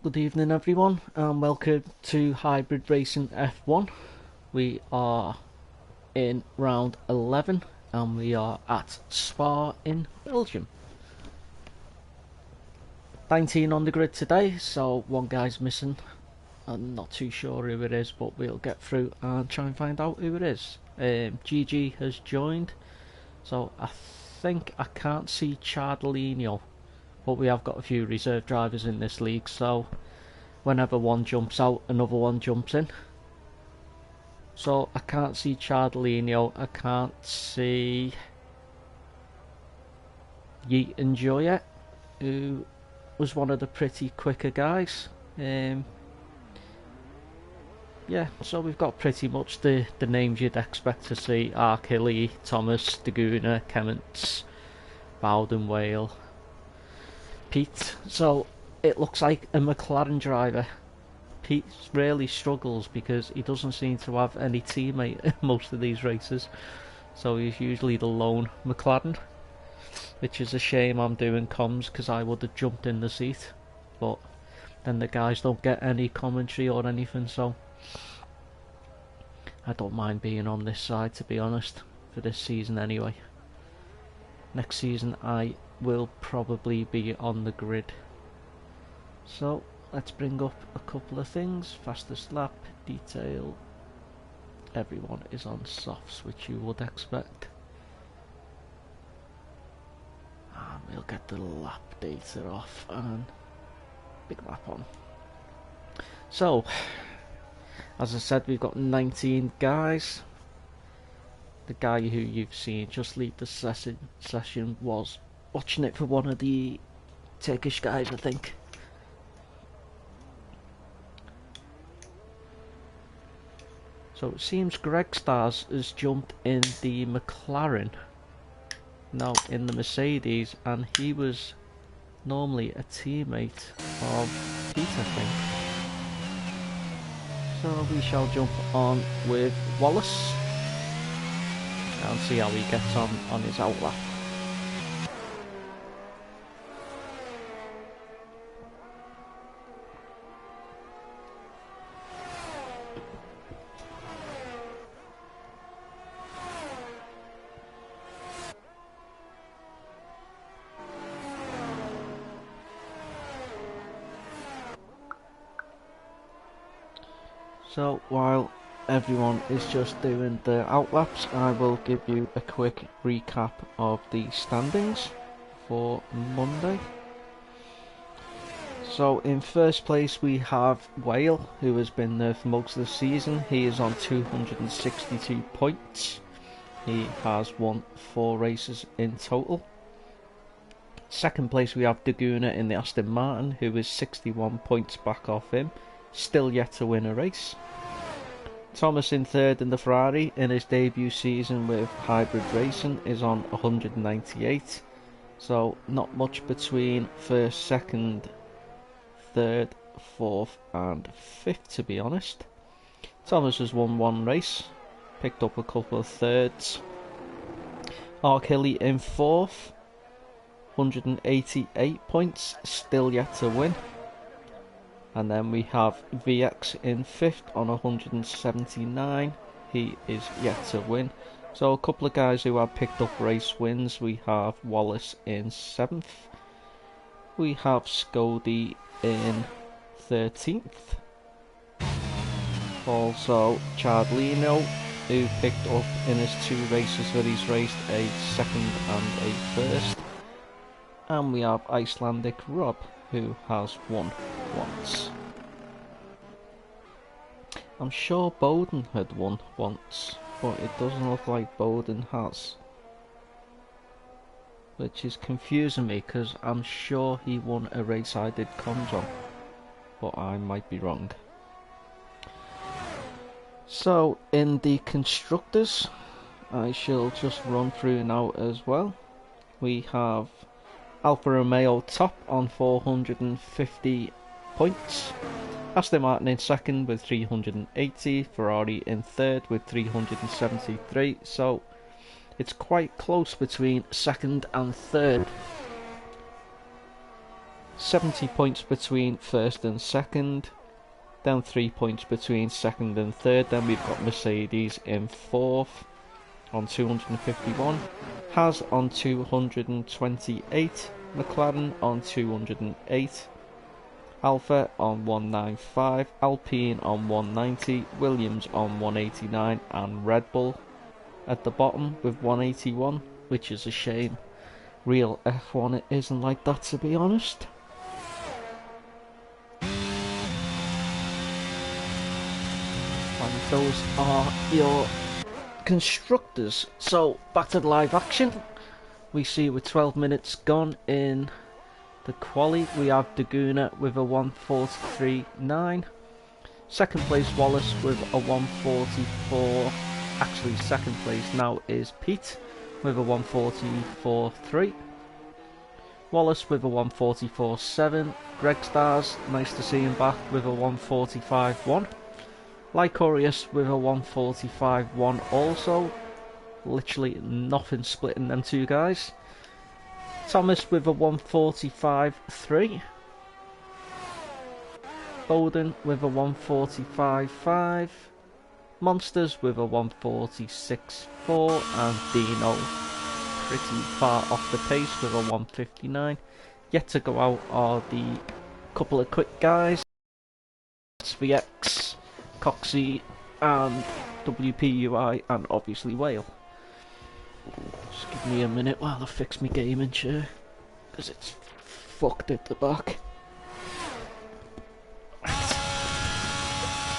Good evening everyone and welcome to Hybrid Racing F1. We are in round 11 and we are at Spa in Belgium. 19 on the grid today, so one guy's missing. I'm not too sure who it is, but we'll get through and try and find out who it is. GG has joined, so I think I can't see Chardolino, but we have got a few reserve drivers in this league, so whenever one jumps out, another one jumps in. So I can't see Chardolino, I can't see Yeet and Joyet, who was one of the pretty quicker guys. Yeah, so we've got pretty much the names you'd expect to see: Arkilly, Thomas, Daguna, Kemments, Bowden, Whale, Pete. So it looks like a McLaren driver. Pete really struggles because he doesn't seem to have any teammate in most of these races, so he's usually the lone McLaren, which is a shame. I'm doing comms because I would have jumped in the seat, but then the guys don't get any commentary or anything, so I don't mind being on this side, to be honest, for this season anyway. Next season I will probably be on the grid. So let's bring up a couple of things. Fastest lap, detail. Everyone is on softs, which you would expect. And we'll get the lap data off and big lap on. So, as I said, we've got 19 guys. The guy who you've seen just leave the session was watching it for one of the Turkish guys, I think. So it seems Greg Stars has jumped in the McLaren, now in the Mercedes, and he was normally a teammate of Pete, I think. So we shall jump on with Wallace and see how he gets on his outlap. So while everyone is just doing their outlaps, I will give you a quick recap of the standings for Monday. So in first place we have Whale, who has been there for most of the season. He is on 262 points. He has won 4 races in total. Second place we have Daguna in the Aston Martin, who is 61 points back off him, still yet to win a race. Thomas in third in the Ferrari in his debut season with Hybrid Racing is on 198, so not much between first, second, third, fourth and fifth, to be honest. Thomas has won 1 race, picked up a couple of thirds. Arkilly in fourth, 188 points, still yet to win. And then we have VX in 5th on 179. He is yet to win. So a couple of guys who have picked up race wins. We have Wallace in 7th. We have Scody in 13th. Also Chardolino, who picked up in his 2 races that he's raced a 2nd and a 1st. And we have Icelandic Rob, who has won once. I'm sure Bowden had won once, but it doesn't look like Bowden has, which is confusing me because I'm sure he won a race I did comms on, but I might be wrong. So in the constructors, I shall just run through now as well. We have Alfa Romeo top on 450 points. Aston Martin in second with 380. Ferrari in third with 373. So it's quite close between second and third. 70 points between first and second, then 3 points between second and third. Then we've got Mercedes in fourth on 251, Haas on 228, McLaren on 208, Alpha on 195, Alpine on 190, Williams on 189, and Red Bull at the bottom with 181, which is a shame. Real F1 it isn't like that, to be honest. And those are your constructors. So back to the live action. We see with 12 minutes gone in the quali, we have Daguna with a 1:43.9. Second place Wallace with a 1:44. Actually, second place now is Pete with a 1:44.3. Wallace with a 1:44.7. Greg Stars, nice to see him back, with a 1:45.1. Lycorius with a 1:45.1 also. Literally nothing splitting them two guys. Thomas with a 1:45.3. Bowden with a 1:45.5. Monsters with a 1:46.4. And Dino pretty far off the pace with a 1:59. Yet to go out are the couple of quick guys. VX, Coxie and WPUI, and obviously Whale. Just give me a minute while I fix my gaming chair, because it's fucked at the back. And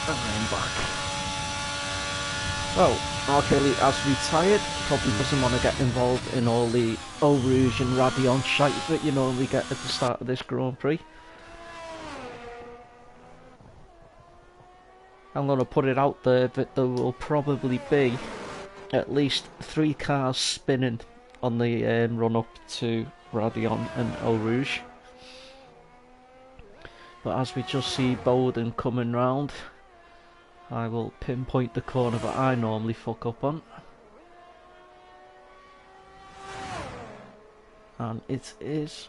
I'm back. Oh, R. Kelly has retired. Probably doesn't want to get involved in all the Eau Rouge and Radion shite that you normally get at the start of this Grand Prix. I'm going to put it out there that there will probably be at least 3 cars spinning on the run up to Radion and Eau Rouge. But as we just see Bowden coming round, I will pinpoint the corner that I normally fuck up on. And it is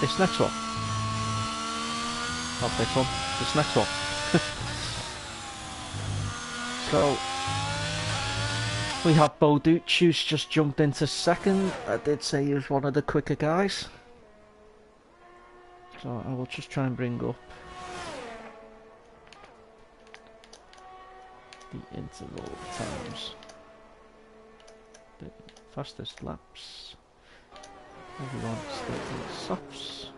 this next one. Not this one, this next one. So we have Boducci, who's just jumped into second. I did say he was one of the quicker guys. So I will just try and bring up the interval times. The fastest laps. Everyone still in softs.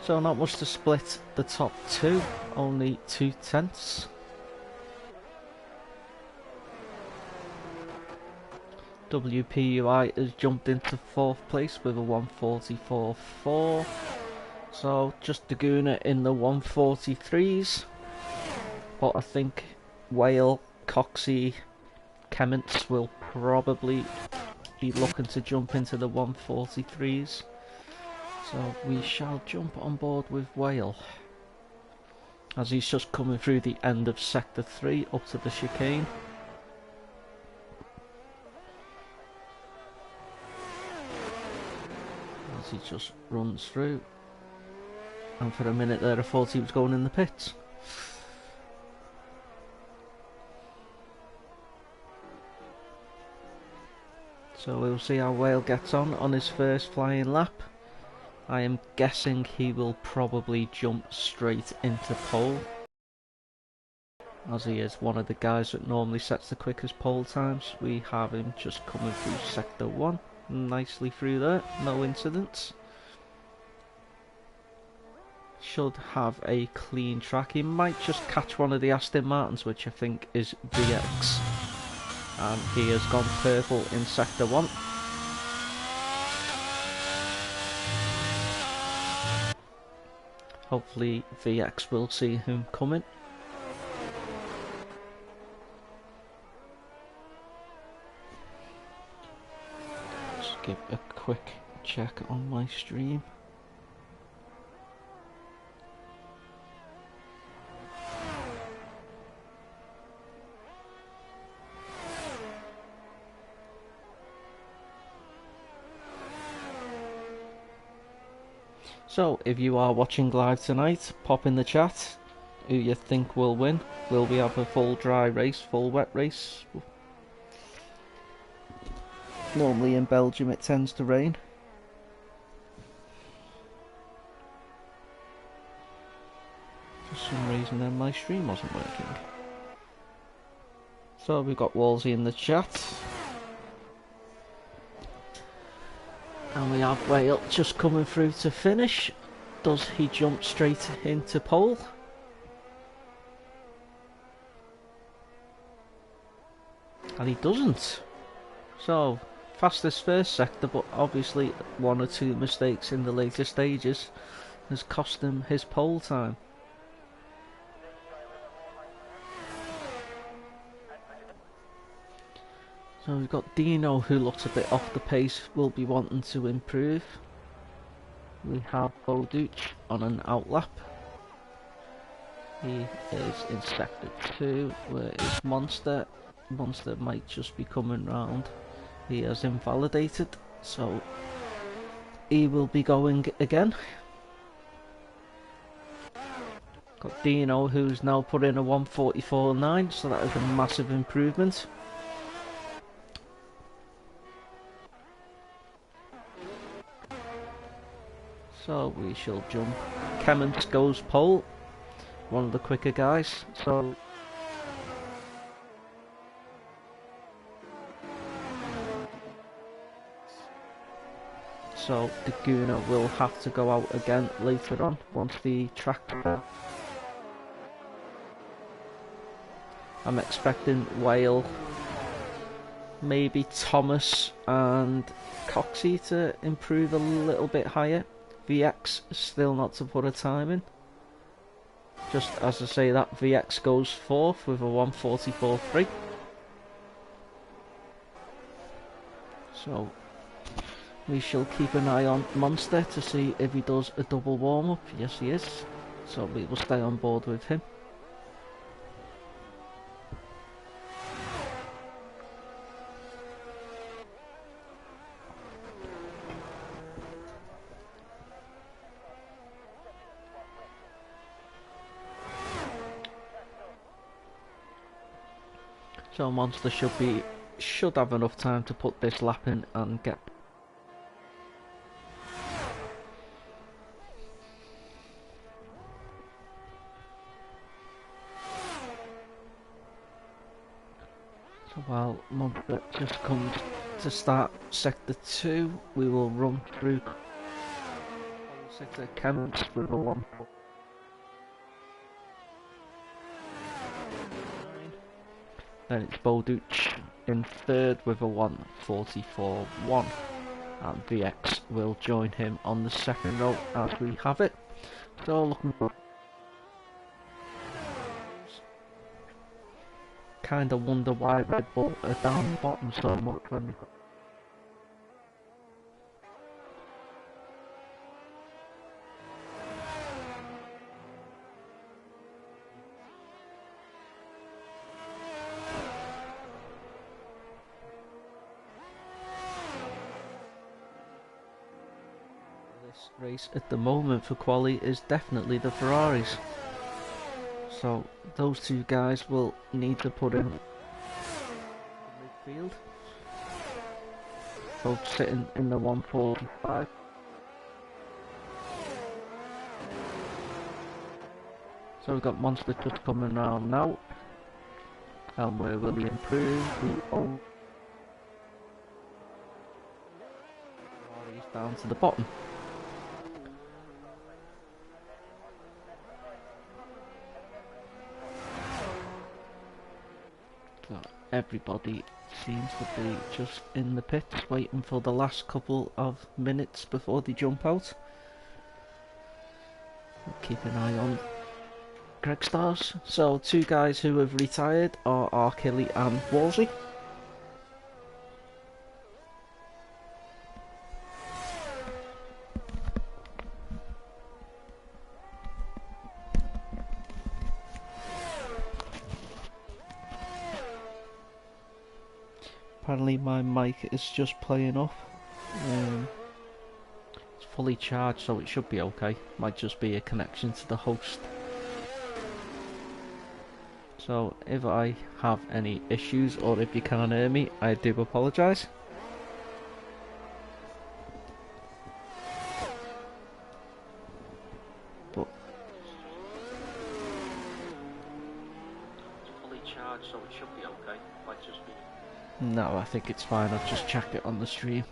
So not much to split the top two, only 2/10. WPUI has jumped into 4th place with a 1:44.4. So just Daguna in the 1:43s. But I think Whale, Coxie, Kemments will probably be looking to jump into the 1:43s. So we shall jump on board with Whale, as he's just coming through the end of Sector 3 up to the chicane. As he just runs through. And for a minute there I thought he was going in the pits. So we'll see how Whale gets on his first flying lap. I am guessing he will probably jump straight into pole, as he is one of the guys that normally sets the quickest pole times. We have him just coming through Sector 1, nicely through there, no incidents. Should have a clean track. He might just catch one of the Aston Martins, which I think is VX. And he has gone purple in Sector 1. Hopefully VX will see him coming. Just give a quick check on my stream. So, if you are watching live tonight, pop in the chat who you think will win. Will we have a full dry race, full wet race? Normally in Belgium it tends to rain. For some reason then my stream wasn't working. So we've got Wolsey in the chat. And we have Whale just coming through to finish. Does he jump straight into pole? And he doesn't. So, fastest first sector, but obviously one or two mistakes in the later stages has cost him his pole time. So we've got Dino, who looks a bit off the pace, will be wanting to improve. We have Boduch on an outlap. He is in sector 2, where is Monster. Monster might just be coming round. He has invalidated, so he will be going again. Got Dino, who's now put in a 1:44.9, so that is a massive improvement. So we shall jump. Clements goes pole, one of the quicker guys. So the Guna will have to go out again later on once the track. I'm expecting Whale, maybe Thomas and Coxey to improve a little bit higher. VX still not to put a time in. Just as I say that, VX goes 4th with a 1:44.3. So we shall keep an eye on Monster to see if he does a double warm-up. Yes, he is. So we will stay on board with him. So Monster should have enough time to put this lap in and get. So while Monster just comes to start sector 2, we will run through sector Clements with a 1. Then it's Boduch in 3rd with a 1:44.1, and VX will join him on the second row as we have it. So looking for. Kinda wonder why Red Bull are down the bottom so much when they. This race at the moment for quali is definitely the Ferraris. So those two guys will need to put in the midfield. Both sitting in the 1:45. So we've got Monster just coming round now. And where will he improve? He's down to the bottom. So everybody seems to be just in the pits waiting for the last couple of minutes before they jump out. Keep an eye on Greg Stars. So two guys who have retired are Arkilly and Wolsey. Apparently my mic is just playing up. It's fully charged, so it should be okay. Might just be a connection to the host. So if I have any issues or if you can't hear me, I do apologise. But fully charged, so it should be okay. Might just be. No, I think it's fine. I've just checked it on the stream.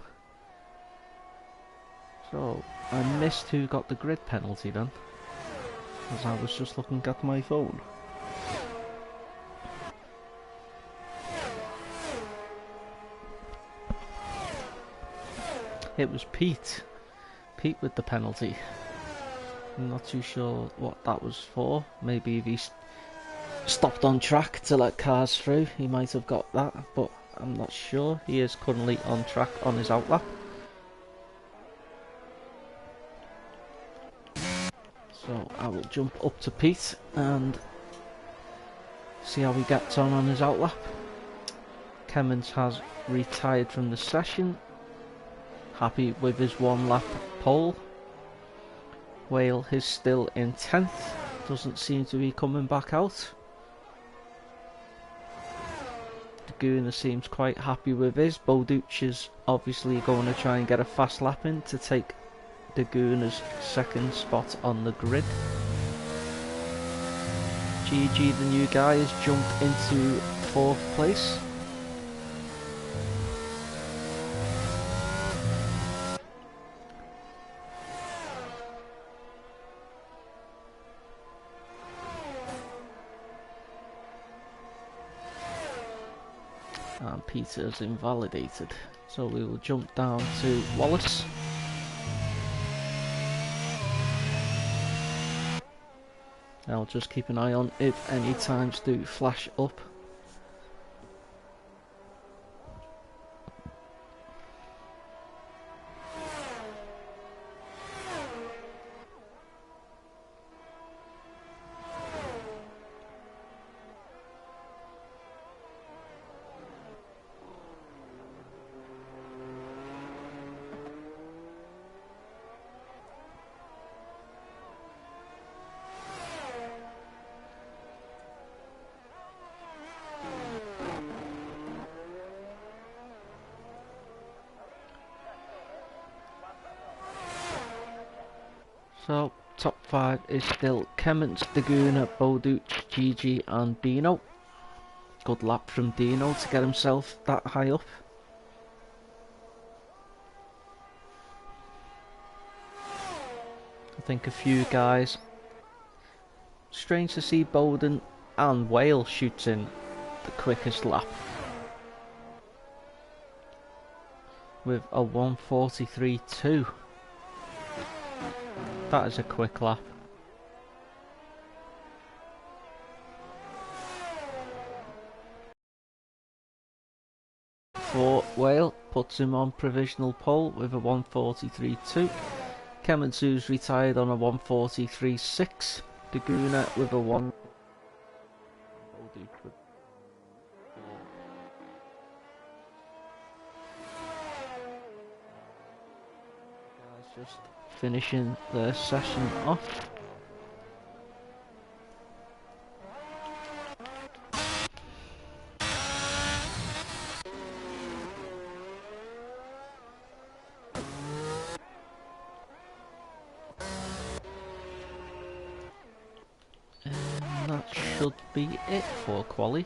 So I missed who got the grid penalty then, as I was just looking at my phone. It was Pete. Pete with the penalty. I'm not too sure what that was for. Maybe if he stopped on track to let cars through, he might have got that, but I'm not sure. He is currently on track on his outlap. So I will jump up to Pete and see how he gets on his outlap. Kemmons has retired from the session. Happy with his one lap pole. Whale is still in 10th. Doesn't seem to be coming back out. Daguna seems quite happy with his. Boduch is obviously going to try and get a fast lap in to take Daguna's second spot on the grid. GG, the new guy, has jumped into 4th place. And Peter's invalidated, so we will jump down to Wallace. I'll just keep an eye on if any times do flash up. So, top 5 is still Kemmons, Daguna, Boduch, Gigi and Dino. Good lap from Dino to get himself that high up. I think a few guys. Strange to see Bowden and Whale shoots in the quickest lap. With a 1:43.2. That is a quick lap. For Whale, puts him on provisional pole with a 1:43.2. Kemmons, who's retired on a 1:43.6. Daguna with a 1. Guys just finishing their session off. And that should be it for quali.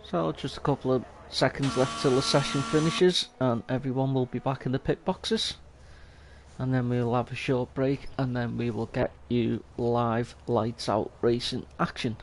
So just a couple of seconds left till the session finishes and everyone will be back in the pit boxes, and then we'll have a short break and then we will get you live lights out racing action.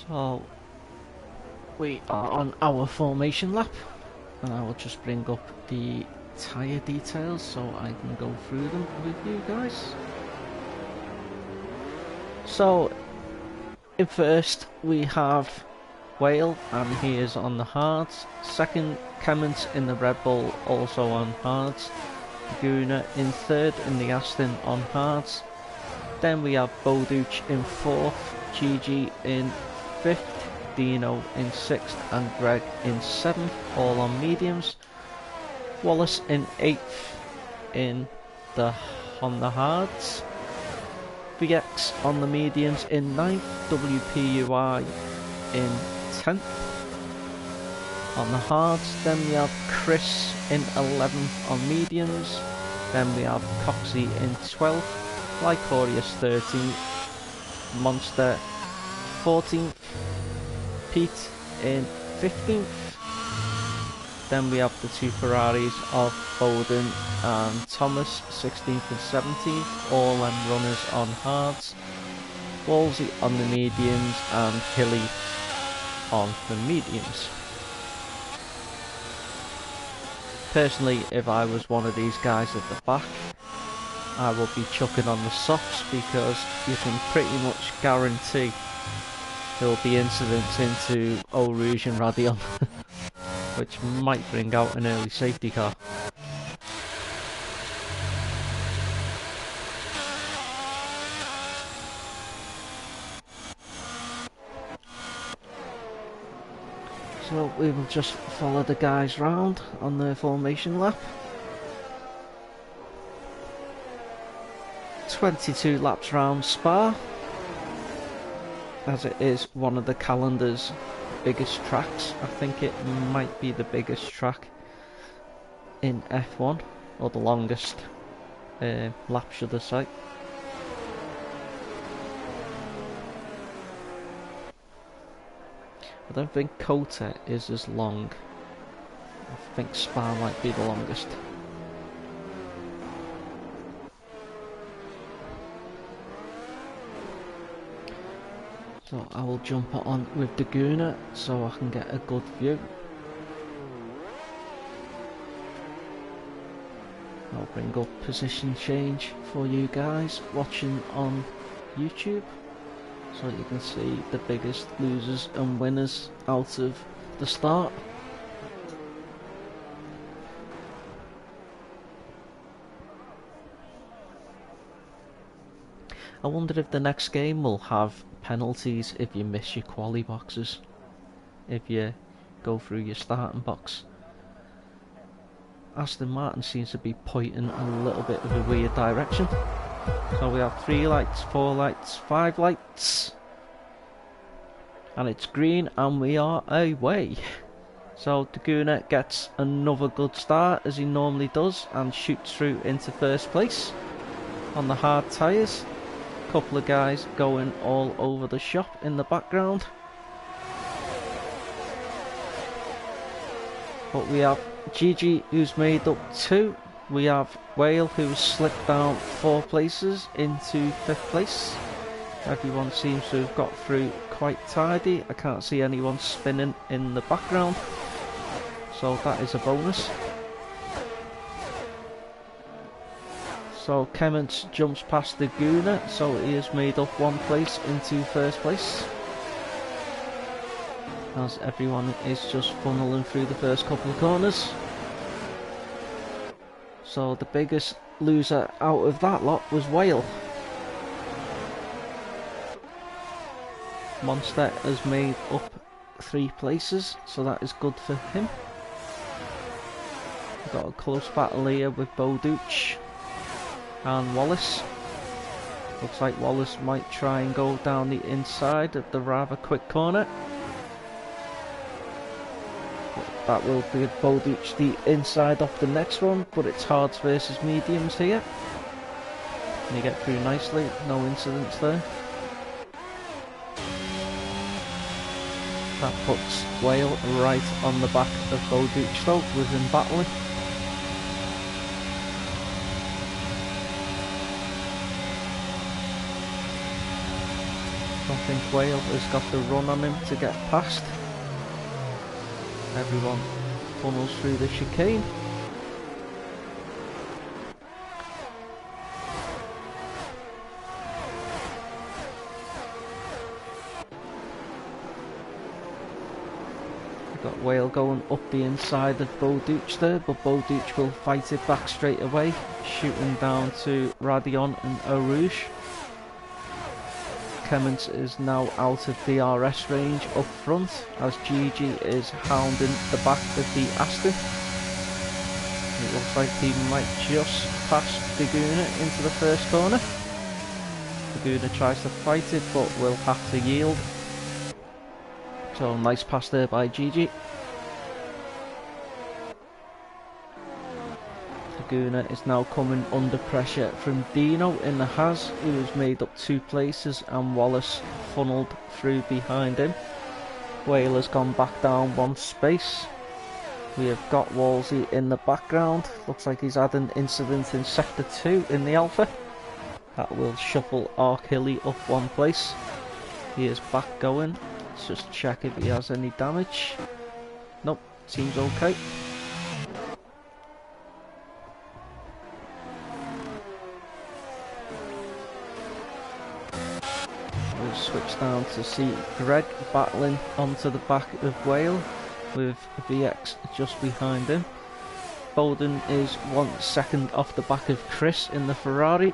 So we are on our formation lap, and I will just bring up the tyre details so I can go through them with you guys. So in first we have Whale, and he is on the hards. Second, Clement in the Red Bull, also on hards. Guna in third in the Aston on hards. Then we have Boduch in fourth, Gigi in fifth, Dino in sixth, and Greg in seventh, all on mediums. Wallace in eighth on the hards. VX on the mediums in ninth, WPUI in 10th on the hards. Then we have Chris in 11th on mediums. Then we have Coxie in 12th, Lycorius 13th, Monster 14th, Pete in 15th. Then we have the two Ferraris of Bowden and Thomas 16th and 17th, all them runners on hards. Wolsey on the mediums and Hilly on the mediums. Personally, if I was one of these guys at the back, I will be chucking on the softs, because you can pretty much guarantee there will be incidents into Eau Rouge and Radion, which might bring out an early safety car. So we will just follow the guys round on their formation lap. 22 laps round Spa, as it is one of the calendar's biggest tracks. I think it might be the biggest track in F1, or the longest lap, should I say. I don't think Kota is as long. I think Spa might be the longest. So I will jump on with the Guna so I can get a good view. I'll bring up position change for you guys watching on YouTube, so you can see the biggest losers and winners out of the start. I wonder if the next game will have penalties if you miss your quali boxes, if you go through your starting box. Aston Martin seems to be pointing a little bit of a weird direction. So we have 3 lights, 4 lights, 5 lights, and it's green, and we are away. So Daguna gets another good start, as he normally does, and shoots through into first place on the hard tyres. Couple of guys going all over the shop in the background. But we have Gigi, who's made up 2. We have Whale, who's slipped down 4 places into 5th place. Everyone seems to have got through quite tidy. I can't see anyone spinning in the background, so that is a bonus. So Clements jumps past the Guna, so he has made up 1 place into first place, as everyone is just funneling through the first couple of corners. So the biggest loser out of that lot was Whale. Monster has made up 3 places, so that is good for him. We've got a close battle here with Boduch and Wallace. Looks like Wallace might try and go down the inside of the rather quick corner. That will give Boduch the inside off the next one, but it's hards versus mediums here. And you get through nicely, no incidents there. That puts Whale right on the back of Boduch though, with him battling. Don't think Whale has got the run on him to get past. Everyone funnels through the chicane. Got Whale going up the inside of Belguim there, but Belguim will fight it back straight away, shooting down to Radion and Arouge. Clements is now out of DRS range up front, as Gigi is hounding the back of the Aston. It looks like he might just pass Daguna into the first corner. Daguna tries to fight it, but will have to yield. So nice pass there by Gigi. Daguna is now coming under pressure from Dino in the Haas, who has made up 2 places, and Wallace funneled through behind him. Whale has gone back down 1 space. We have got Wolsey in the background. Looks like he's had an incident in Sector 2 in the Alpha. That will shuffle Arkilly up 1 place. He is back going. Let's just check if he has any damage. Nope, seems okay. We'll switch down to see Greg battling onto the back of Whale with VX just behind him. Bowden is 1 second off the back of Chris in the Ferrari.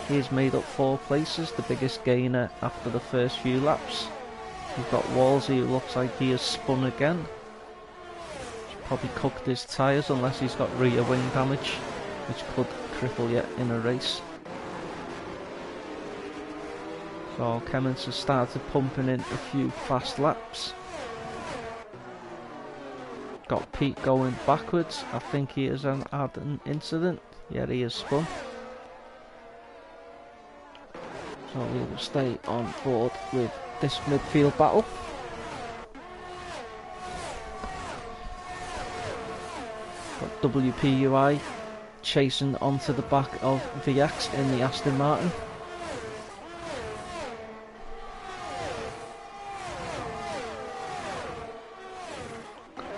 He has made up 4 places, the biggest gainer after the first few laps. We've got Wolsey, who looks like he has spun again. He's probably cooked his tyres unless he's got rear wing damage, which could cripple you in a race. So Clements has started pumping in a few fast laps. Got Pete going backwards. I think he has had an incident. Yeah, he has spun. So we will stay on board with this midfield battle. Got WPUI chasing onto the back of VX in the Aston Martin.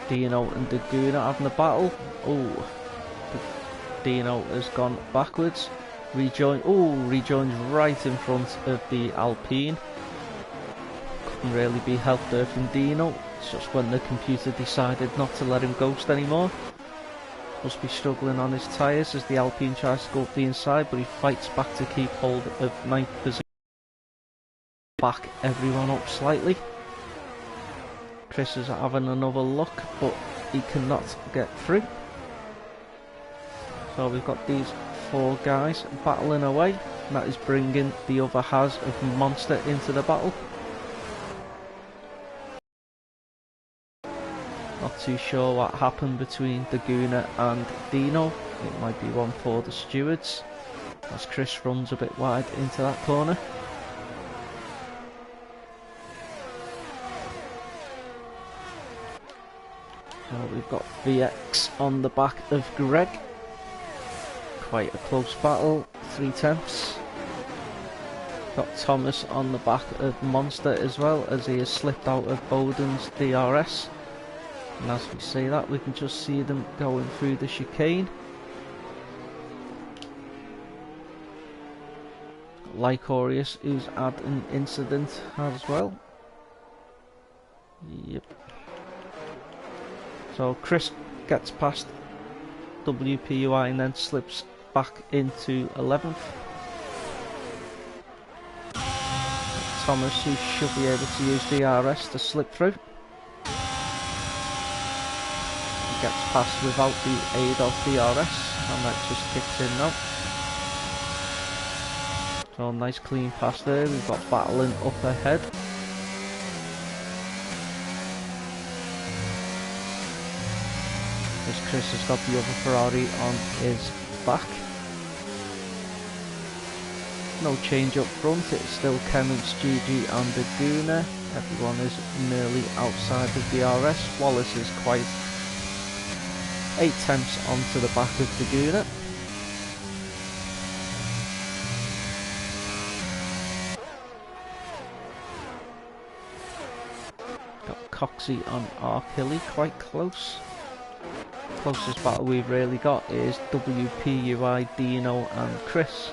Dino and Daguna having a battle. Oh, Dino has gone backwards. Rejoins right in front of the Alpine. Couldn't really be helped there from Dino. It's just when the computer decided not to let him ghost anymore. Must be struggling on his tyres as the Alpine tries to go up the inside, but he fights back to keep hold of 9th position. Back everyone up slightly. Chris is having another look, but he cannot get through. So we've got these 4 guys battling away, and that is bringing the other Haas of Monster into the battle. Not too sure what happened between Daguna and Dino. It might be one for the stewards, as Chris runs a bit wide into that corner. So we've got VX on the back of Greg. Quite a close battle, 3/10. Got Thomas on the back of Monster as well, as he has slipped out of Bowden's DRS. And as we say that, we can just see them going through the chicane. Lycorius, who's had an incident as well. Yep. So Chris gets past WPUI and then slips back into 11th. Thomas, who should be able to use DRS to slip through. He gets past without the aid of DRS, and that just kicks in now. So nice clean pass there. We've got battling up ahead. As Chris has got the other Ferrari on his back. No change up front, it's still Clements, Gigi and Daguna. Everyone is nearly outside the DRS. Wallace is quite 8/10 onto the back of Daguna. Coxey and Arkilly quite close. Closest battle we've really got is WPUI, Dino and Chris.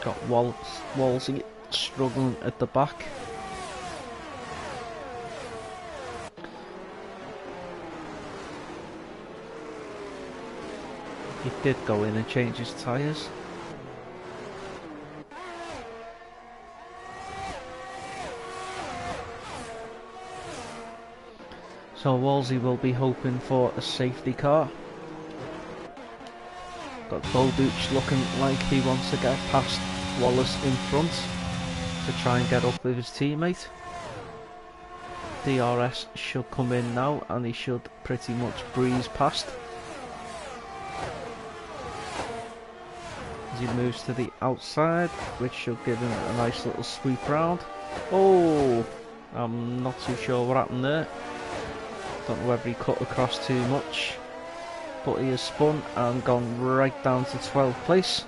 Got Wolsey struggling at the back. He did go in and change his tyres. So Wolsey will be hoping for a safety car. Got Bolduc looking like he wants to get past Wallace in front to try and get up with his teammate. DRS should come in now and he should pretty much breeze past. As he moves to the outside, which should give him a nice little sweep round. Oh, I'm not too sure what happened there. Don't know whether he cut across too much, but he has spun and gone right down to 12th place.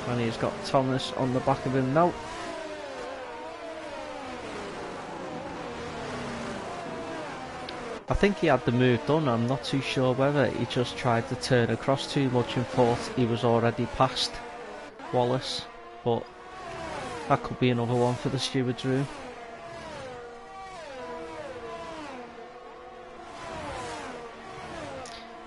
And he's got Thomas on the back of him now. I think he had the move done. I'm not too sure whether he just tried to turn across too much and thought he was already past Wallace, but that could be another one for the steward's room.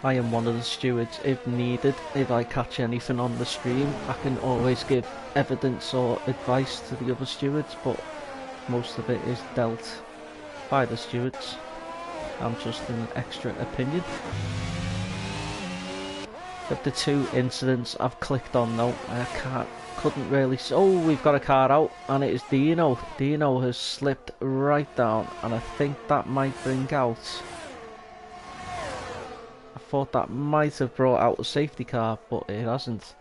I am one of the stewards if needed. If I catch anything on the stream, I can always give evidence or advice to the other stewards, but most of it is dealt by the stewards. I'm just an extra opinion. Of the two incidents I've clicked on though, couldn't really see. Oh, we've got a car out and it is Dino. Dino has slipped right down and I think that might bring out... I thought that might have brought out a safety car, but it hasn't.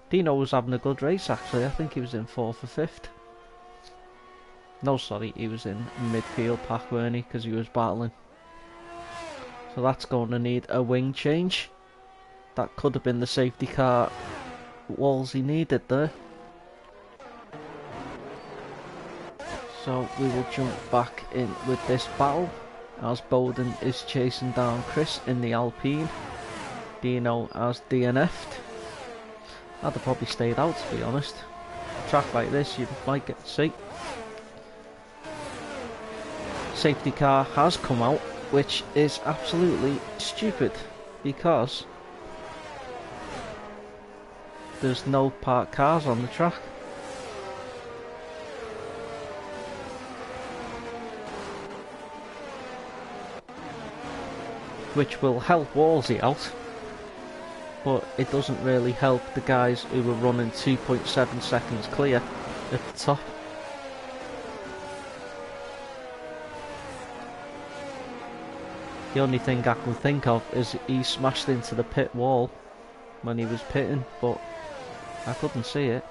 Dino was having a good race actually. I think he was in 4th or 5th. No, sorry, he was in midfield pack, weren't he? Because he was battling. So that's going to need a wing change. That could have been the safety car Wolsey needed there. So we will jump back in with this battle as Bowden is chasing down Chris in the Alpine. Dino has DNF'd. I'd have probably stayed out, to be honest. A track like this you might get to see. Safety car has come out, which is absolutely stupid because there's no parked cars on the track. Which will help Wolsey out, but it doesn't really help the guys who were running 2.7 seconds clear at the top. The only thing I can think of is he smashed into the pit wall when he was pitting, but I couldn't see it.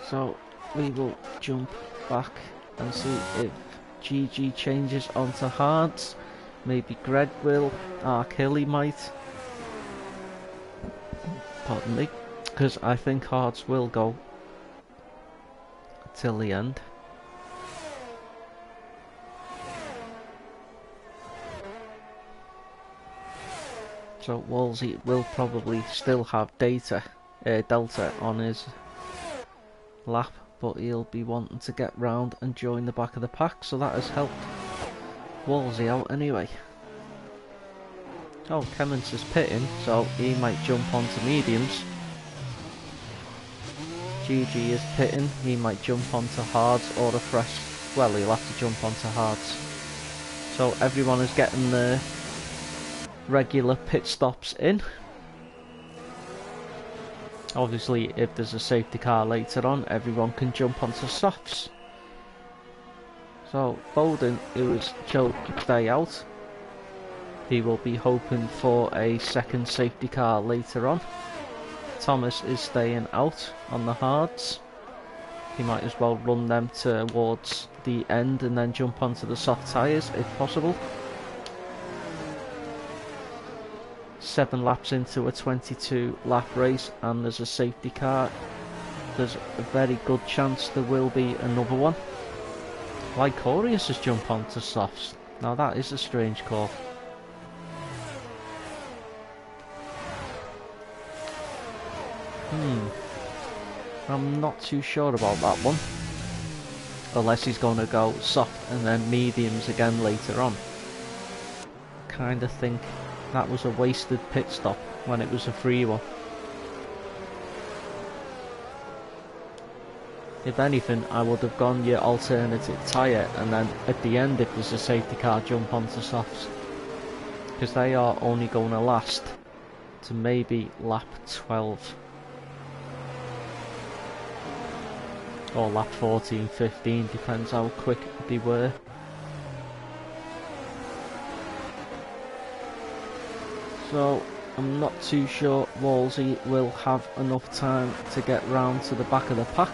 So we will jump back and see if GG changes onto hards. Maybe Greg will, Arkilly might. Pardon me, because I think hards will go till the end. So Wolsey will probably still have Delta on his lap, but he'll be wanting to get round and join the back of the pack, so that has helped Wolsey out anyway. Oh, Clements is pitting, so he might jump onto mediums. GG is pitting, he might jump onto hards or a fresh... Well, he'll have to jump onto hards. So everyone is getting their regular pit stops in. Obviously, if there's a safety car later on, everyone can jump onto softs. So Bowden, who is choking to stay out, he will be hoping for a second safety car later on. Thomas is staying out on the hards. He might as well run them towards the end and then jump onto the soft tyres if possible. 7 laps into a 22 lap race and there's a safety car. There's a very good chance there will be another one. Lycorius has jumped onto softs. Now that is a strange call. I'm not too sure about that one. Unless he's going to go soft and then mediums again later on. Kind of think that was a wasted pit stop when it was a free one. If anything, I would have gone your alternative tyre and then at the end if there's a safety car jump onto softs. Because they are only going to last to maybe lap 12. Or lap 14, 15, depends how quick they were. So I'm not too sure Wolsey will have enough time to get round to the back of the pack.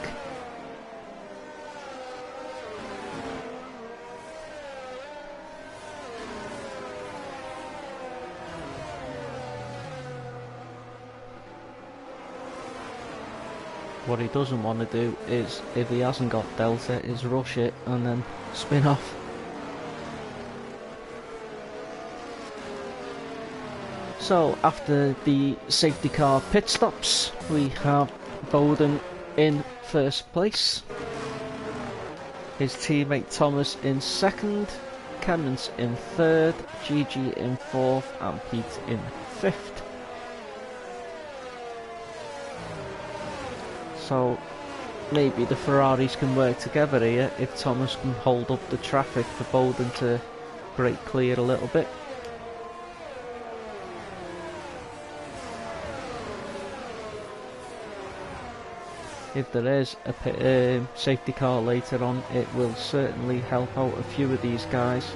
What he doesn't want to do is, if he hasn't got Delta, is rush it and then spin off. So after the safety car pit stops, we have Bowden in first place, his teammate Thomas in second, Clements in third, Gigi in fourth and Pete in fifth. So maybe the Ferraris can work together here if Thomas can hold up the traffic for Bowden to break clear a little bit. If there is a safety car later on, it will certainly help out a few of these guys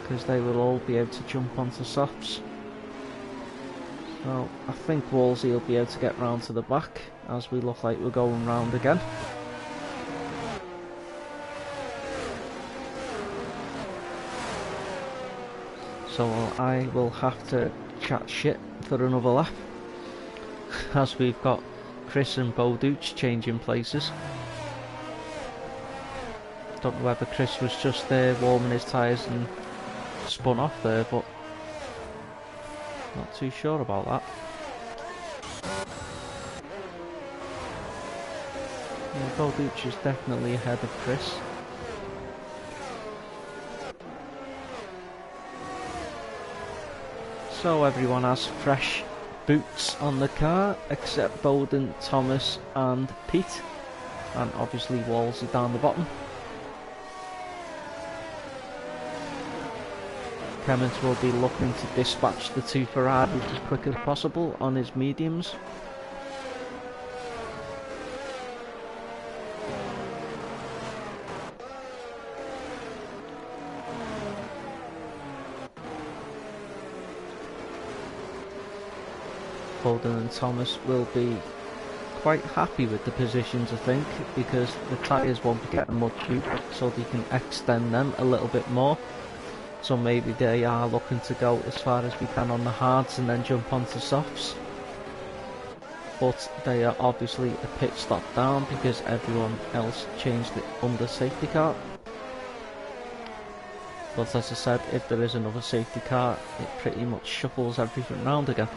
because they will all be able to jump onto softs. So I think Wolsey will be able to get round to the back as we look like we're going round again. So I will have to chat shit for another lap as we've got Chris and Boduch changing places. Don't know whether Chris was just there warming his tyres and spun off there, but not too sure about that. Yeah, Boduch is definitely ahead of Chris. So everyone has fresh boots on the car except Bowden, Thomas and Pete, and obviously Wolsey down the bottom. Clements will be looking to dispatch the two Ferraris as quick as possible on his mediums. Bowden and Thomas will be quite happy with the positions, I think, because the tyres won't be getting much use, so they can extend them a little bit more. So maybe they are looking to go as far as we can on the hards and then jump onto softs. But they are obviously a pit stop down because everyone else changed it under safety car. But as I said, if there is another safety car, it pretty much shuffles everything round again.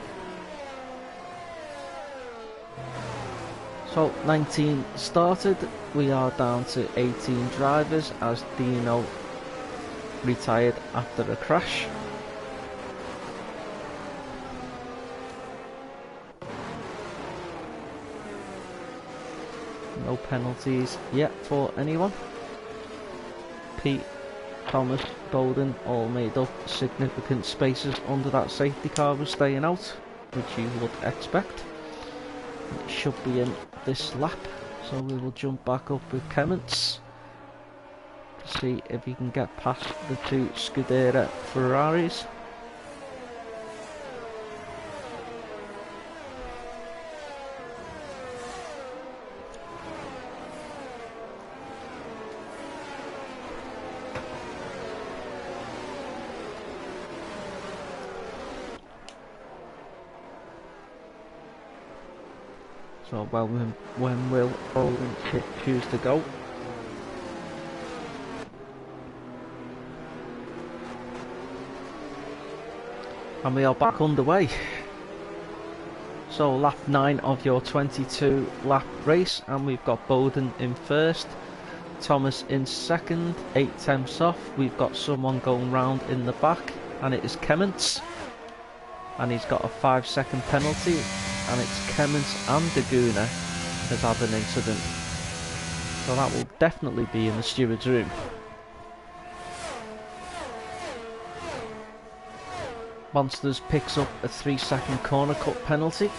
So 19 started, we are down to 18 drivers as Dino retired after a crash. No penalties yet for anyone. Pete, Thomas, Bowden all made up significant spaces under that safety car was staying out, which you would expect. It should be in this lap, so we will jump back up with Clements to see if he can get past the two Scuderia Ferraris. So when will Bolden choose to go? And we are back underway. So lap 9 of your 22 lap race, and we've got Bolden in first, Thomas in second, 8 tenths off. We've got someone going round in the back, and it is Kemmens, and he's got a 5-second penalty, and it's Kemmens and Daguna has had an incident. So that will definitely be in the steward's room. Monsters picks up a 3-second corner cut penalty.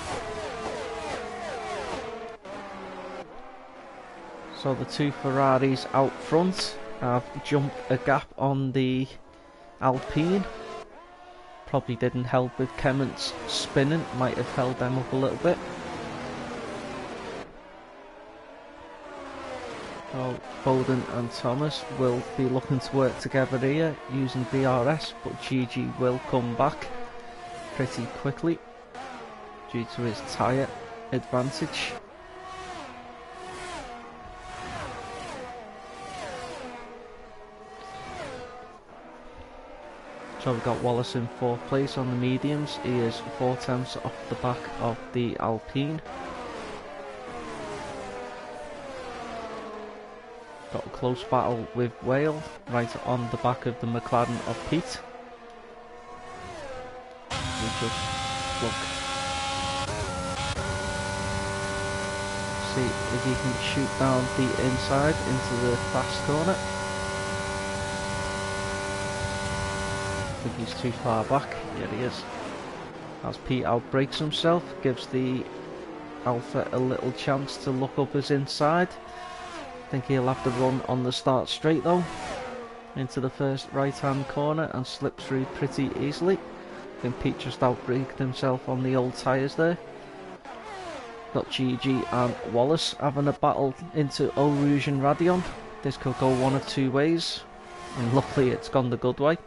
So the two Ferraris out front have jumped a gap on the Alpine. Probably didn't help with Kemmens spinning, might have held them up a little bit. So Bolden and Thomas will be looking to work together here using DRS, but GG will come back pretty quickly due to his tyre advantage. So we've got Wallace in 4th place on the mediums. He is 4 tenths off the back of the Alpine. Got a close battle with Whale right on the back of the McLaren of Pete. We just look, see if he can shoot down the inside into the fast corner. I think he's too far back. Yeah, he is. As Pete outbrakes himself, gives the Alpha a little chance to look up his inside. I think he'll have to run on the start straight though, into the first right hand corner and slip through pretty easily. I think Pete just outbraked himself on the old tyres there. Got GG and Wallace having a battle into Eau Rouge and Radion. This could go one of two ways, and luckily it's gone the good way.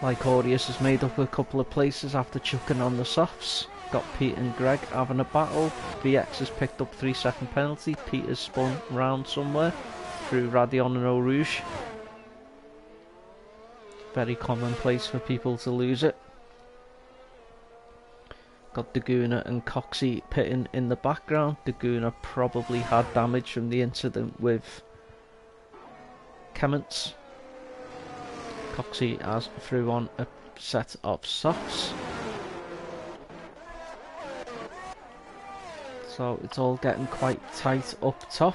Lycorius has made up a couple of places after chucking on the softs. Got Pete and Greg having a battle. VX has picked up 3-second penalty. Pete has spun round somewhere through Radion and Eau Rouge. Very commonplace for people to lose it. Got Daguna and Coxey pitting in the background. Daguna probably had damage from the incident with Kemmens. Coxey has threw on a set of softs. So it's all getting quite tight up top.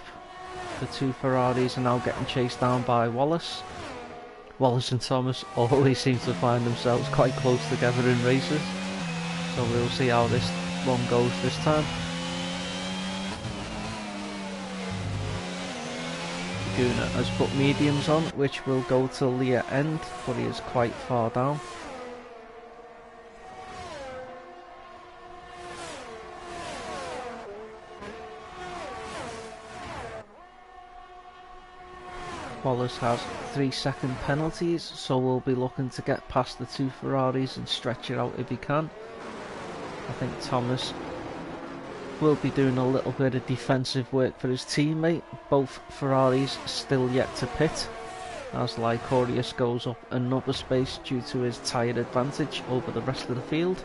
The two Ferraris are now getting chased down by Wallace. Wallace and Thomas always seem to find themselves quite close together in races. So we'll see how this one goes this time. Daguna has put mediums on, which will go till the end, but he is quite far down. Wallace has 3-second penalties, so we'll be looking to get past the two Ferraris and stretch it out if he can. I think Thomas will be doing a little bit of defensive work for his teammate. Both Ferraris still yet to pit, as Lycorius goes up another space due to his tyre advantage over the rest of the field.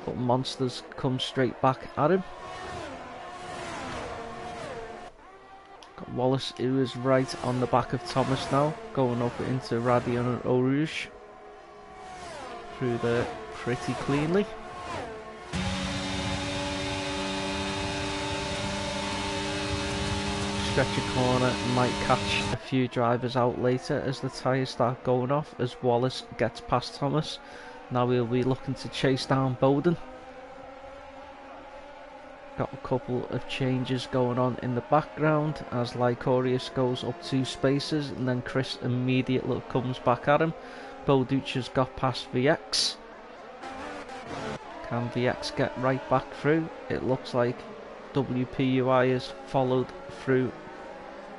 But Monsters come straight back at him. Got Wallace, who is right on the back of Thomas now, going up into Radion and Eau Rouge. Through there pretty cleanly. Stretcher corner might catch a few drivers out later as the tyres start going off, as Wallace gets past Thomas. Now we'll be looking to chase down Bolden. Got a couple of changes going on in the background as Lycorius goes up 2 spaces and then Chris immediately comes back at him. Bolducci's got past VX. Can VX get right back through? It looks like WPUI has followed through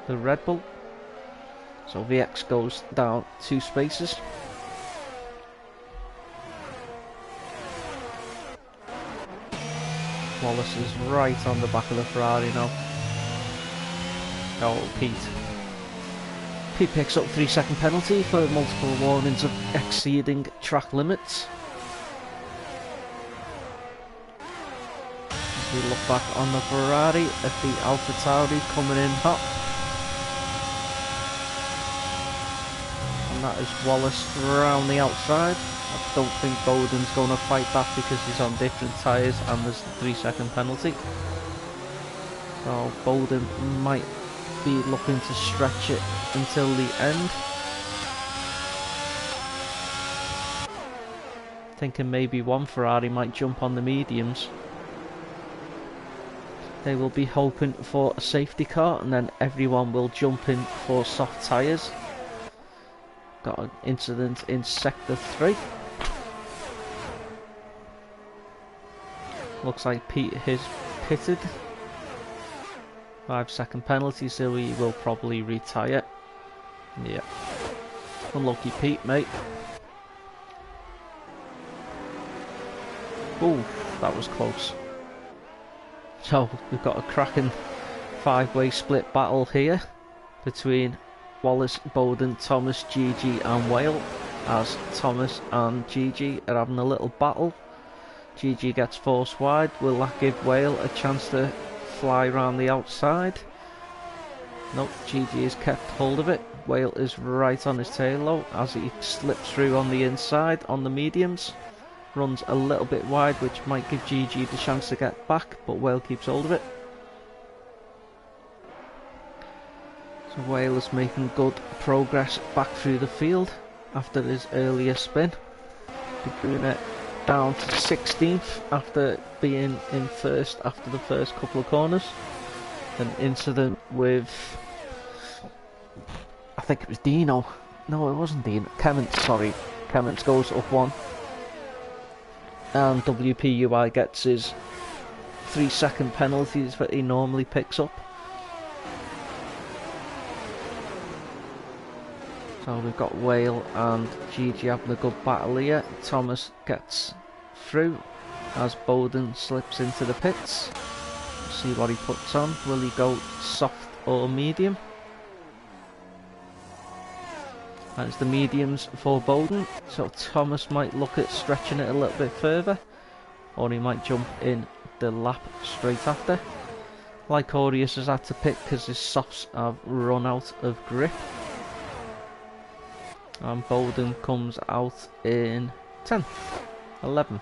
the Red Bull. So VX goes down 2 spaces. Wallace is right on the back of the Ferrari now. Oh, Pete. Pete picks up 3-second penalty for multiple warnings of exceeding track limits. As we look back on the Ferrari at the AlphaTauri coming in hot. And that is Wallace round the outside. I don't think Bowden's going to fight that because he's on different tyres and there's the 3-second penalty. So Bowden might be looking to stretch it until the end. Thinking maybe one Ferrari might jump on the mediums. They will be hoping for a safety car and then everyone will jump in for soft tyres. Got an incident in Sector 3. Looks like Pete has pitted. 5-second penalty, so he will probably retire. Yeah. Unlucky Pete, mate. Ooh, that was close. So, we've got a cracking 5-way split battle here between Wallace, Bowden, Thomas, Gigi and Whale, as Thomas and Gigi are having a little battle. Gigi gets forced wide. Will that give Whale a chance to fly around the outside? Nope, Gigi has kept hold of it. Whale is right on his tail though as he slips through on the inside on the mediums. Runs a little bit wide, which might give Gigi the chance to get back, but Whale keeps hold of it. So Whale is making good progress back through the field after his earlier spin. Doing it down to 16th after being in first after the first couple of corners. An incident with, I think it was Dino. No, it wasn't Dino. Kemmins, sorry. Kemmins goes up one. And WPUI gets his 3-second penalties that he normally picks up. So we've got Whale and Gigi having a good battle here. Thomas gets through as Bowden slips into the pits. See what he puts on. Will he go soft or medium? And it's the mediums for Bowden. So Thomas might look at stretching it a little bit further. Or he might jump in the lap straight after. Lycorius has had to pit because his softs have run out of grip. And Bowden comes out in 10th, 11th.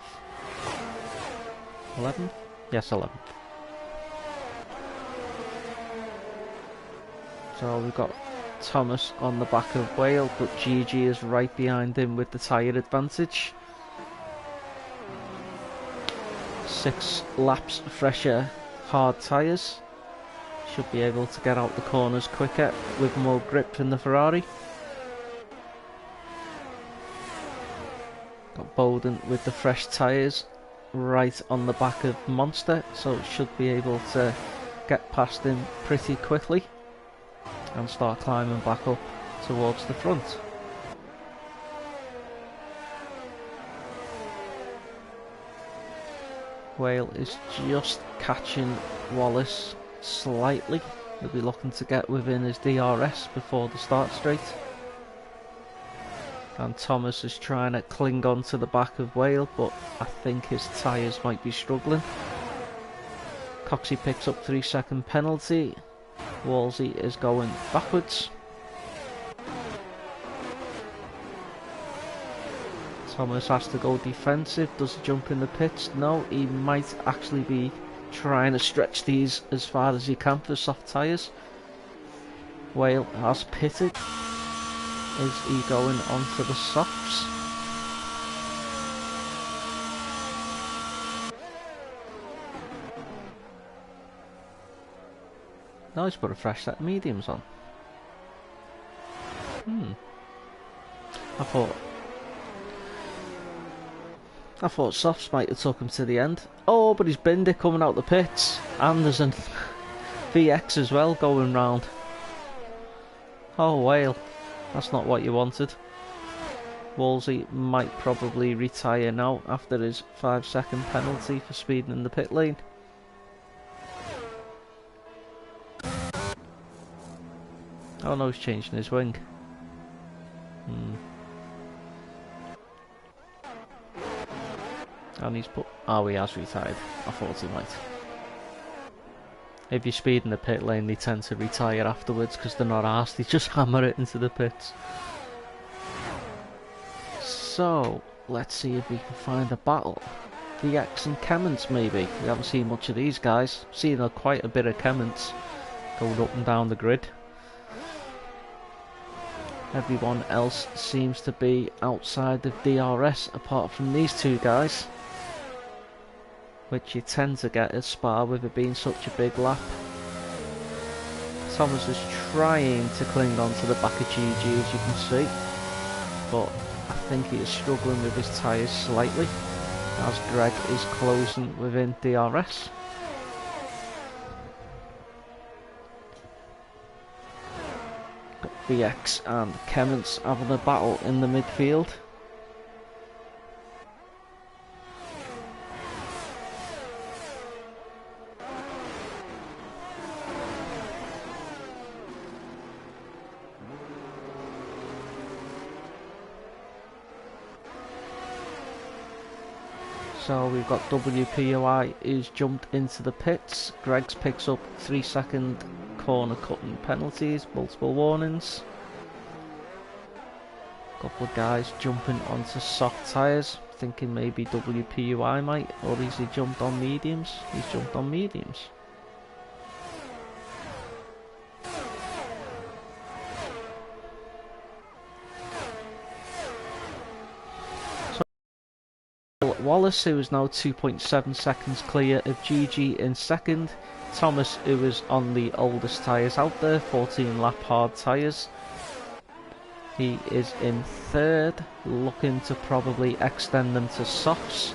11th? Yes, 11th. So we've got Thomas on the back of Whale, but Gigi is right behind him with the tyre advantage. 6 laps fresher hard tyres. Should be able to get out the corners quicker with more grip than the Ferrari. Got Bowden with the fresh tyres right on the back of Monster, so it should be able to get past him pretty quickly and start climbing back up towards the front. Whale is just catching Wallace slightly. He'll be looking to get within his DRS before the start straight. And Thomas is trying to cling on to the back of Whale, but I think his tyres might be struggling. Coxey picks up 3-second penalty. Wolsey is going backwards. Thomas has to go defensive. Does he jump in the pits? No, he might actually be trying to stretch these as far as he can for soft tyres. Whale has pitted. Is he going onto the softs? No, he's put a fresh set of mediums on. I thought softs might have took him to the end. Oh, but he's binned it coming out the pits. And there's a VX as well going round. Oh, Whale. That's not what you wanted. Wolsey might probably retire now after his 5-second penalty for speeding in the pit lane. Oh no, he's changing his wing. And he's put... Oh, he has retired. I thought he might. If you speed in the pit lane, they tend to retire afterwards because they're not arsed. They just hammer it into the pits. So, let's see if we can find a battle. VX and Kemmons, maybe. We haven't seen much of these guys. Seen quite a bit of Kemmons going up and down the grid. Everyone else seems to be outside of DRS apart from these two guys, which you tend to get at Spa with it being such a big lap. Thomas is trying to cling on to the back of GG, as you can see, but I think he is struggling with his tyres slightly as Greg is closing within DRS. Got VX and Kemmons having a battle in the midfield. So we've got WPOI who's jumped into the pits. Greg's picks up 3-second corner cutting penalties, multiple warnings. Couple of guys jumping onto soft tyres, thinking maybe WPUI might, or has he jumped on mediums? He's jumped on mediums. Wallace, who is now 2.7 seconds clear of GG in second. Thomas, who is on the oldest tyres out there, 14 lap hard tyres. He is in third, looking to probably extend them to softs.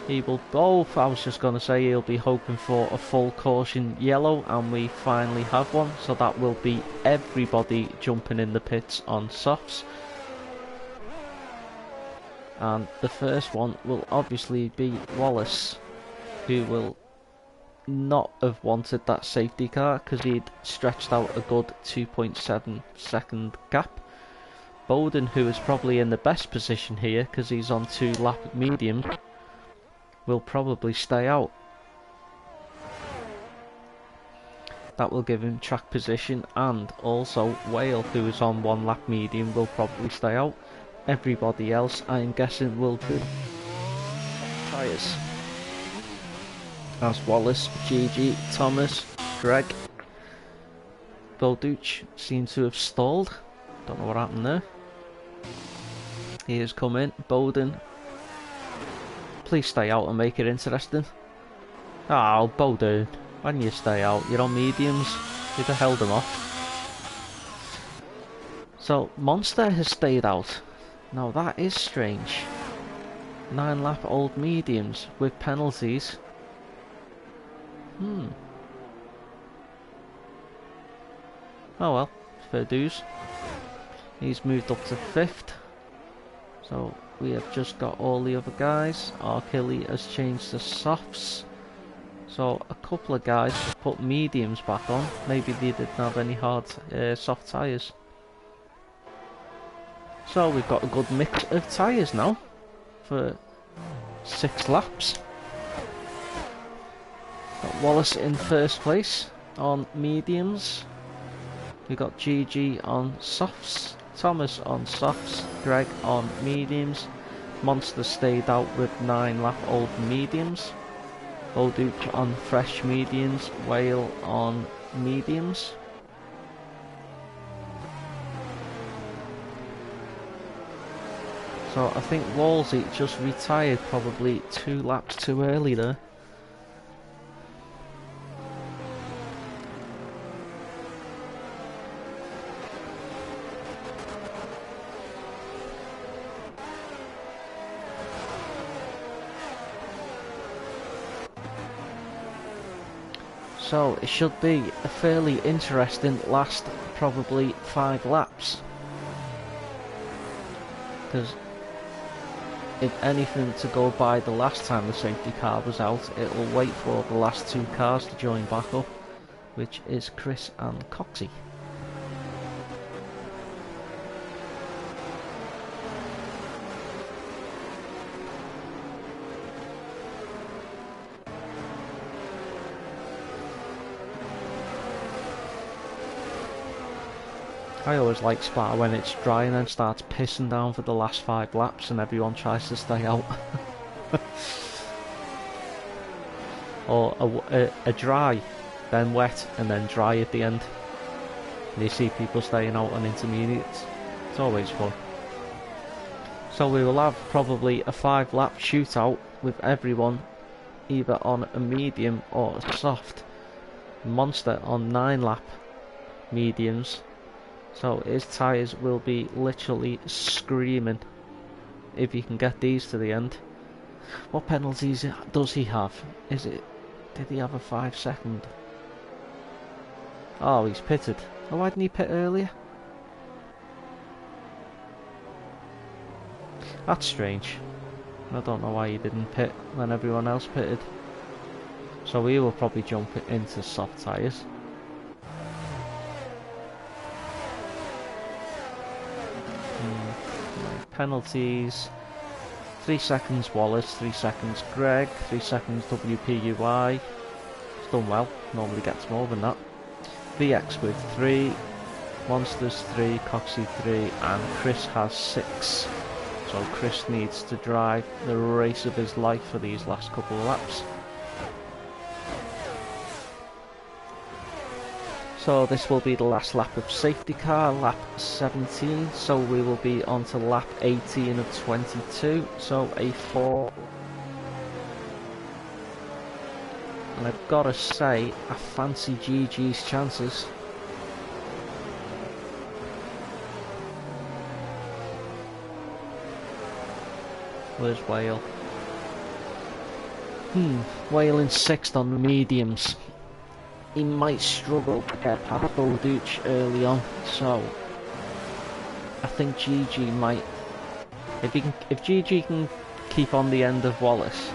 He will both, I was just going to say, he'll be hoping for a full caution yellow, and we finally have one, so that will be everybody jumping in the pits on softs. And the first one will obviously be Wallace, who will not have wanted that safety car because he'd stretched out a good 2.7 second gap. Bowden, who is probably in the best position here because he's on 2 lap medium, will probably stay out. That will give him track position, and also Whale, who is on 1 lap medium, will probably stay out. Everybody else, I'm guessing, will be tyres. As Wallace, GG, Thomas, Greg, Bolduc seem to have stalled. Don't know what happened there. He has come in. Bowden, please stay out and make it interesting. Oh, Bowden, why didn't you stay out? You're on mediums. You'd have held them off. So, Monster has stayed out. Now that is strange. 9 lap old mediums with penalties. Oh well, fair dues. He's moved up to 5th. So we have just got all the other guys. Arkilly has changed to softs. So a couple of guys have put mediums back on. Maybe they didn't have any hard soft tyres. So we've got a good mix of tyres now for 6 laps. Got Wallace in first place on mediums. We've got GG on softs, Thomas on softs, Greg on mediums. Monster stayed out with 9 lap old mediums. Bolduc on fresh mediums, Whale on mediums. So I think Wolsey just retired probably 2 laps too early there. So it should be a fairly interesting last probably 5 laps. Because if anything to go by the last time the safety car was out, it will wait for the last 2 cars to join back up, which is Chris and Coxey. I always like Spa when it's dry and then starts pissing down for the last 5 laps and everyone tries to stay out. Or a dry, then wet, and then dry at the end. And you see people staying out on intermediates. It's always fun. So we will have probably a 5-lap shootout with everyone either on a medium or a soft. Monster on 9-lap mediums. So his tyres will be literally screaming if he can get these to the end. What penalties does he have? Did he have a 5-second? Oh, he's pitted. Oh, why didn't he pit earlier? That's strange. I don't know why he didn't pit when everyone else pitted. So we will probably jump into soft tyres. Penalties. 3 seconds Wallace, 3 seconds Greg, 3 seconds WPUI. It's done well, normally gets more than that. VX with 3, Monsters 3, Coxie 3, and Chris has 6. So Chris needs to drive the race of his life for these last couple of laps. So this will be the last lap of safety car, lap 17, so we will be on to lap 18 of 22, so a 4. And I've got to say, I fancy GG's chances. Where's Whale? Whale in 6th on the mediums. He might struggle to get past Bolduc early on, so I think GG might. If GG can keep on the end of Wallace,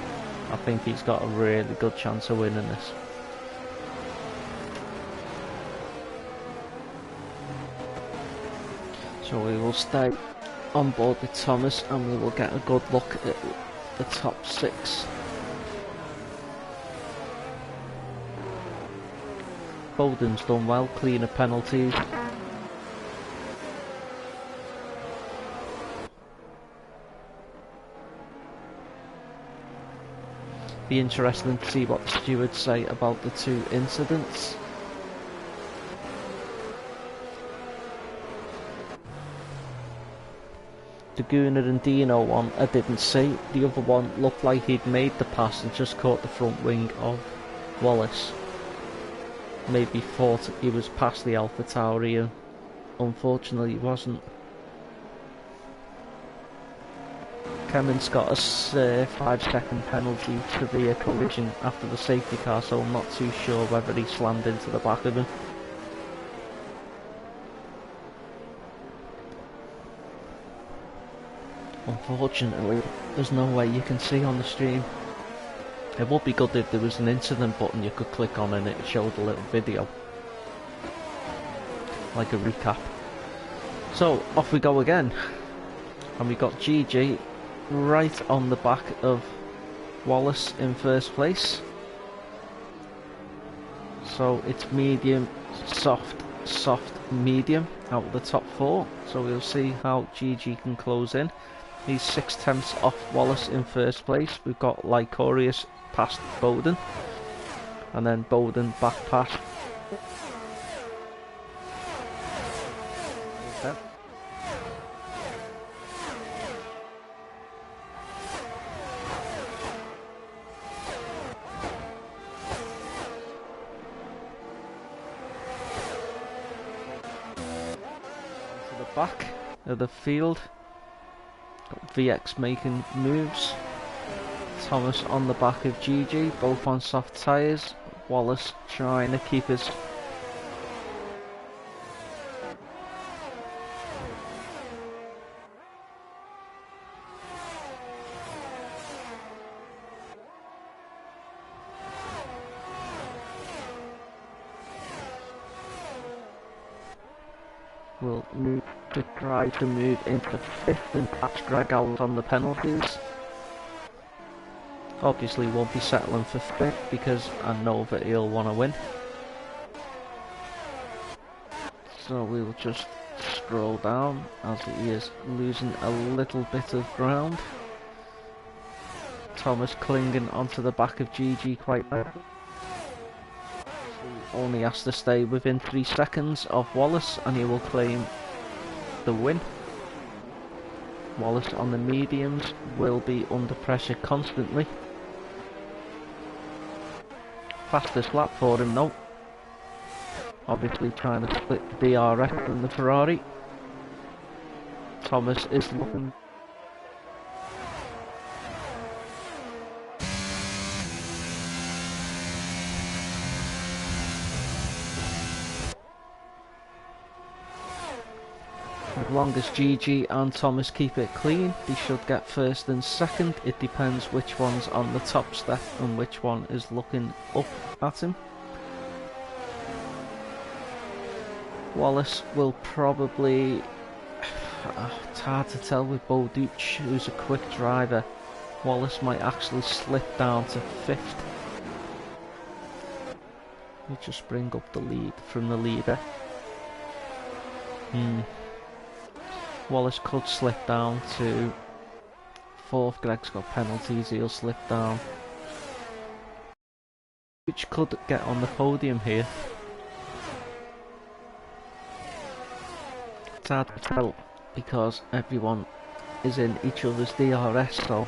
I think he's got a really good chance of winning this. So we will stay on board with Thomas and we will get a good look at the top 6. Bowden's done well, cleaner penalties. Be interesting to see what the stewards say about the 2 incidents. The Gunnar and Dino one I didn't see. The other one looked like he'd made the pass and just caught the front wing of Wallace. Maybe thought he was past the Alpha Tauri and unfortunately he wasn't. Kemen's got a 5-second penalty for the collision after the safety car, so I'm not too sure whether he slammed into the back of him. Unfortunately, there's no way you can see on the stream. It would be good if there was an incident button you could click on and it showed a little video. Like a recap. So, off we go again. And we got GG right on the back of Wallace in first place. So, it's medium, soft, medium out of the top 4. So we'll see how GG can close in. He's 6/10 off Wallace in first place. We've got Lycorius past Bowden, and then Bowden back past. Okay. To the back of the field. Got VX making moves. Thomas on the back of GG, both on soft tyres. Wallace trying to keep his will move to try to move into 5th and catch Greg out on the penalties. Obviously won't be settling for 5th because I know that he'll want to win. So we will just scroll down as he is losing a little bit of ground. Thomas clinging onto the back of GG quite well. He only has to stay within 3 seconds of Wallace and he will claim the win. Wallace on the mediums will be under pressure constantly. Fastest lap for him though. Obviously trying to split the DRS from the Ferrari. Thomas is looking. As long as GG and Thomas keep it clean, they should get first and second. It depends which one's on the top step and which one is looking up at him. Wallace will probably... it's hard to tell with Boduch, who's a quick driver. Wallace might actually slip down to 5th. Let me just bring up the lead from the leader. Wallace could slip down to 4th. Greg's got penalties, he'll slip down. Which could get on the podium here. It's hard to tell because everyone is in each other's DRS, so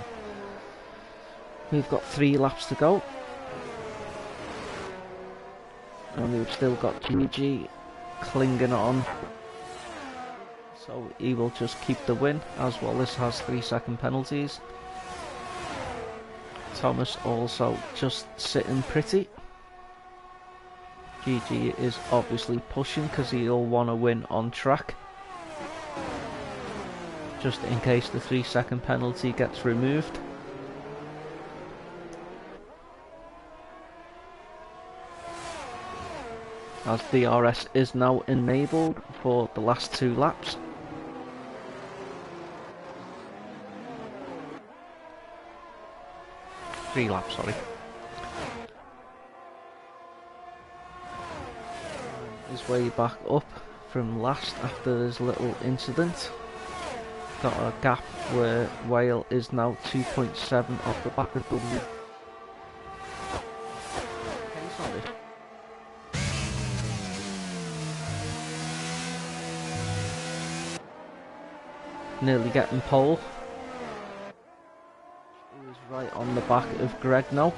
we've got 3 laps to go. And we've still got GG clinging on. So he will just keep the win, as Wallace has 3-second penalties. Thomas also just sitting pretty. GG is obviously pushing because he'll want to win on track. Just in case the 3-second penalty gets removed. As DRS is now enabled for the last 2 laps. Three laps, sorry. His way back up from last after his little incident. Got a gap where Whale is now 2.7 off the back of W. Nearly getting pole. He's right on the back of Greg now.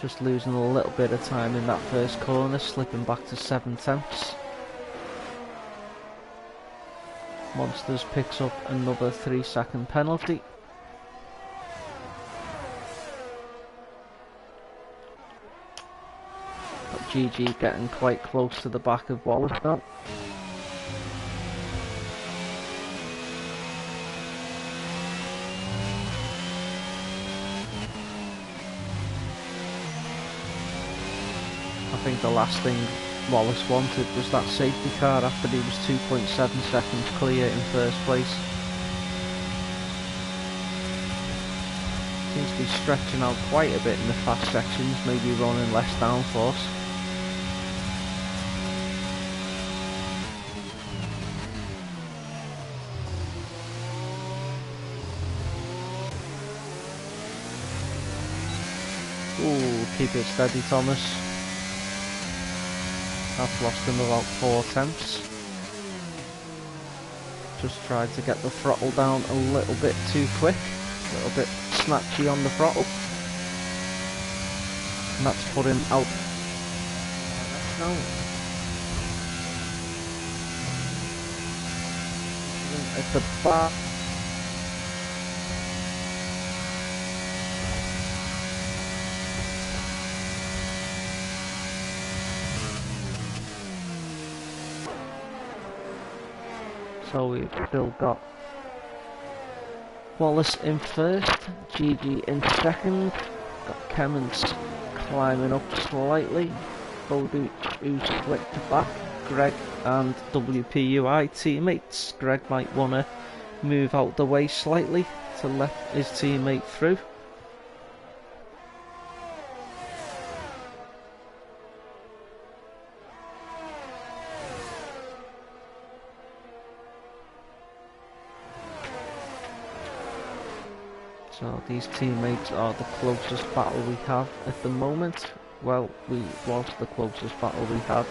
Just losing a little bit of time in that first corner, slipping back to 7/10. Monsters picks up another 3-second penalty. But GG getting quite close to the back of Wallace now. I think the last thing Wallace wanted was that safety car after he was 2.7 seconds clear in first place. Seems to be stretching out quite a bit in the fast sections, maybe running less downforce. Ooh, keep it steady, Thomas. I've lost him about 4/10. Just tried to get the throttle down a little bit too quick. A little bit snatchy on the throttle. And that's put him out. No. At the back. So we've still got Wallace in first, GG in second, got Kemmons climbing up slightly, Boduch who's flicked back, Greg and WPUI teammates. Greg might want to move out the way slightly to let his teammate through. So these teammates are the closest battle we have at the moment. Well, was the closest battle we had.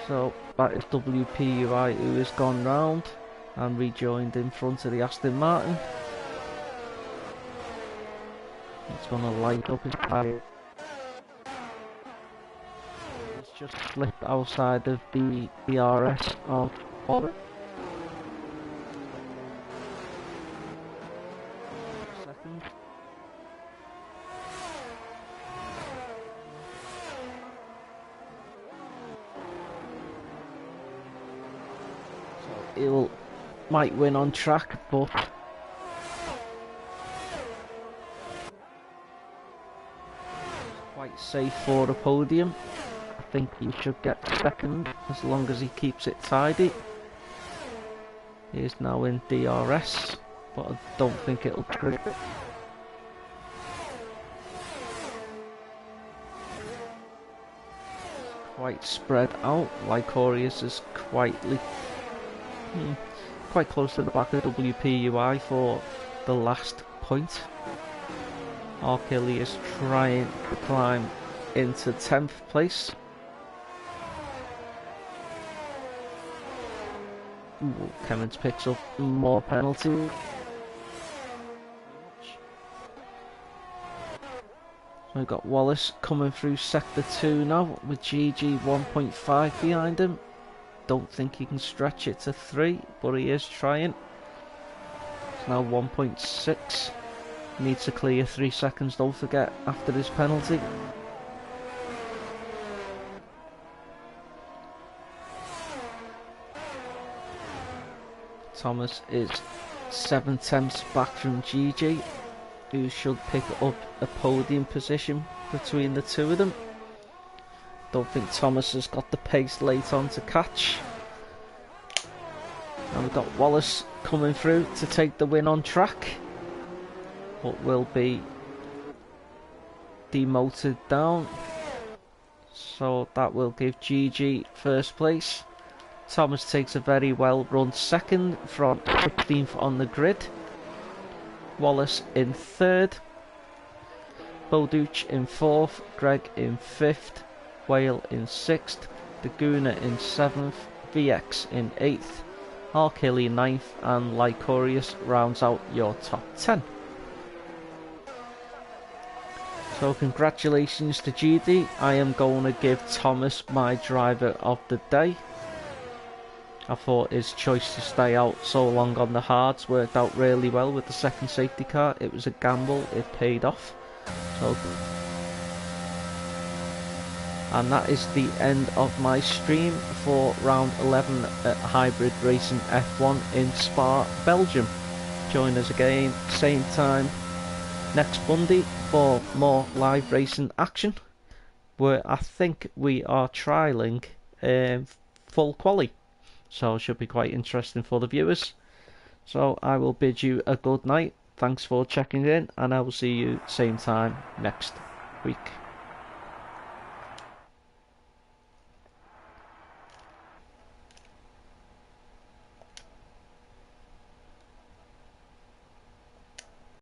So that is WPUI, who has gone round and rejoined in front of the Aston Martin. It's going to light up his tyre. He's just slipped outside of the DRS of Orbit. Second. So might win on track, but quite safe for the podium. I think he should get second as long as he keeps it tidy. He is now in DRS, but I don't think it'll trigger it. Quite spread out. Lycorius is quite close to the back of WPUI for the last point. Arkilly is trying to climb into 10th place. Ooh, Kemmins picks up more penalties. So we've got Wallace coming through sector 2 now with GG 1.5 behind him. Don't think he can stretch it to 3, but he is trying. It's now 1.6. Needs to clear 3 seconds, don't forget, after this penalty. Thomas is 7 tenths back from GG, who should pick up a podium position between the two of them. Don't think Thomas has got the pace late on to catch. And we've got Wallace coming through to take the win on track, but will be demoted down. So that will give GG first place. Thomas takes a very well run second from 16th on the grid. Wallace in third. Boduch in fourth. Greg in fifth. Whale in 6th, Daguna in 7th, VX in 8th, Arkilly 9th, and Lycorius rounds out your top 10. So congratulations to GD. I am going to give Thomas my driver of the day. I thought his choice to stay out so long on the hards worked out really well with the second safety car. It was a gamble, it paid off. So. And that is the end of my stream for round 11 at Hybrid Racing F1 in Spa, Belgium. Join us again, same time next Monday for more live racing action, where I think we are trialling full quali. So it should be quite interesting for the viewers. So I will bid you a good night. Thanks for checking in, and I will see you same time next week.